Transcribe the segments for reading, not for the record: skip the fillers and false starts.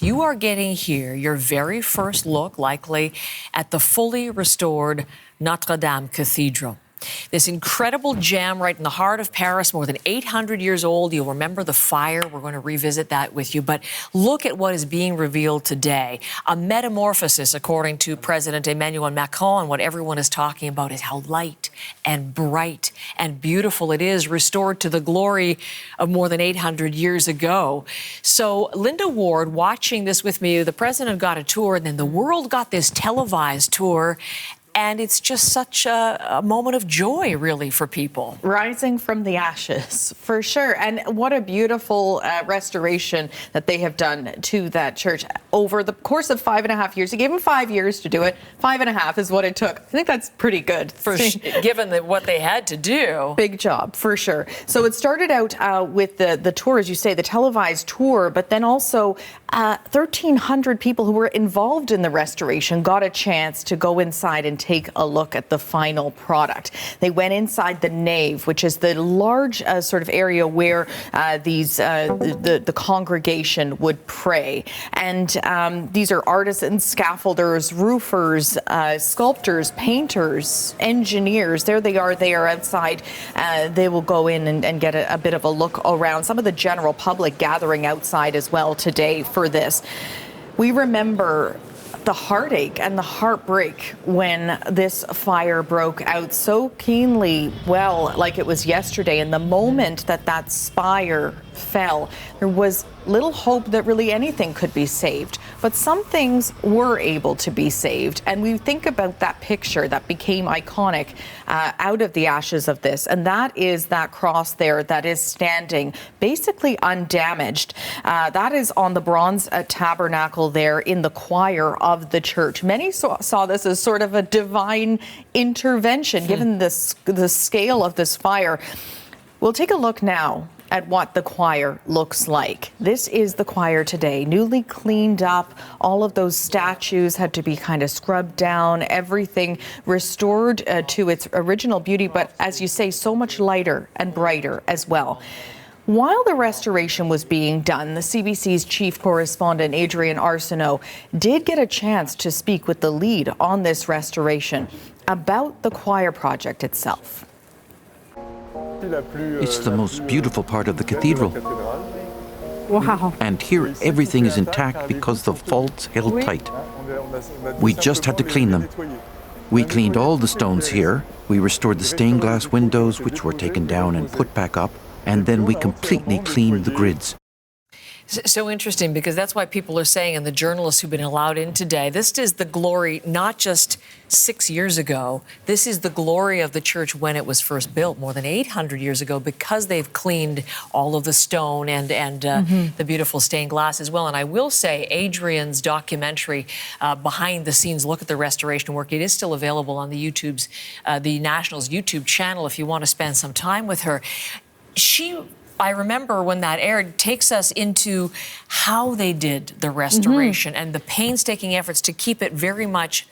You are getting here your very first look, likely, at the fully restored Notre-Dame Cathedral. This incredible gem right in the heart of Paris, more than 800 years old. You'll remember the fire. We're going to revisit that with you. But look at what is being revealed today. A metamorphosis, according to President Emmanuel Macron. And what everyone is talking about is how light and bright and beautiful it is, restored to the glory of more than 800 years ago. So Linda Ward, watching this with me, the president got a tour, and then the world got this televised tour. And it's just such a moment of joy, really, for people. Rising from the ashes, for sure. And what a beautiful restoration that they have done to that church over the course of 5.5 years. They gave them 5 years to do it. 5.5 is what it took. I think that's pretty good. Given what they had to do. Big job, for sure. So it started out with the tour, as you say, the televised tour, but then also 1,300 people who were involved in the restoration got a chance to go inside and take a look at the final product. They went inside the nave, which is the large sort of area where the congregation would pray. And these are artisans, scaffolders, roofers, sculptors, painters, engineers. There they are outside. They will go in and get a bit of a look around. Some of the general public gathering outside as well today for this. We remember the heartache and the heartbreak when this fire broke out so keenly, well, like it was yesterday. And the moment that spire fell, there was little hope that really anything could be saved. But some things were able to be saved. And we think about that picture that became iconic out of the ashes of this. And that is that cross there that is standing basically undamaged. That is on the bronze tabernacle there in the choir of the church. Many saw this as sort of a divine intervention, given the scale of this fire. We'll take a look now at what the choir looks like. This is the choir today, newly cleaned up. All of those statues had to be kind of scrubbed down, everything restored to its original beauty, but as you say, so much lighter and brighter as well. While the restoration was being done, the CBC's chief correspondent, Adrian Arsenault, did get a chance to speak with the lead on this restoration about the choir project itself. It's the most beautiful part of the cathedral. Wow. And here everything is intact because the vaults held tight. We just had to clean them. We cleaned all the stones here. We restored the stained glass windows, which were taken down and put back up. And then we completely cleaned the grids. So interesting, because that's why people are saying, and the journalists who've been allowed in today, this is the glory not just 6 years ago. This is the glory of the church when it was first built, more than 800 years ago, because they've cleaned all of the stone and the beautiful stained glass as well. And I will say, Adrian's documentary, behind the scenes look at the restoration work, it is still available on the National's YouTube channel if you want to spend some time with her. I remember when that aired, takes us into how they did the restoration and the painstaking efforts to keep it very much,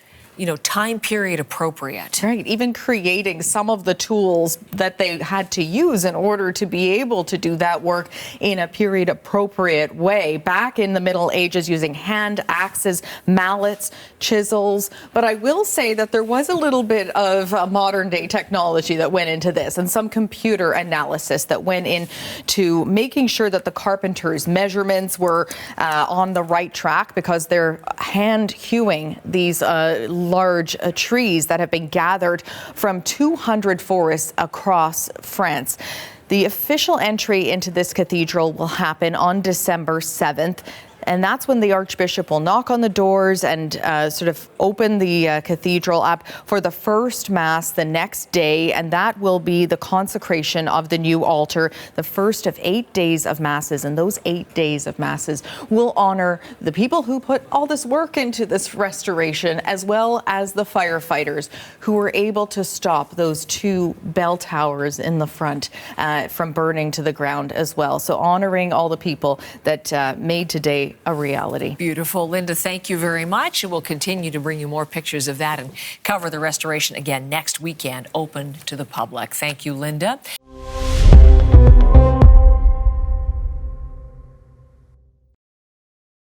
time period appropriate. Right, even creating some of the tools that they had to use in order to be able to do that work in a period appropriate way. Back in the Middle Ages, using hand axes, mallets, chisels. But I will say that there was a little bit of modern day technology that went into this, and some computer analysis that went into making sure that the carpenters' measurements were on the right track, because they're hand hewing these large trees that have been gathered from 200 forests across France. The official entry into this cathedral will happen on December 7th. And that's when the Archbishop will knock on the doors and sort of open the cathedral up for the first Mass the next day. And that will be the consecration of the new altar, the first of 8 days of Masses. And those 8 days of Masses will honor the people who put all this work into this restoration, as well as the firefighters who were able to stop those 2 bell towers in the front from burning to the ground as well. So honoring all the people that made today a reality. Beautiful. Linda, thank you very much. And we'll continue to bring you more pictures of that and cover the restoration again next weekend, open to the public. Thank you, Linda.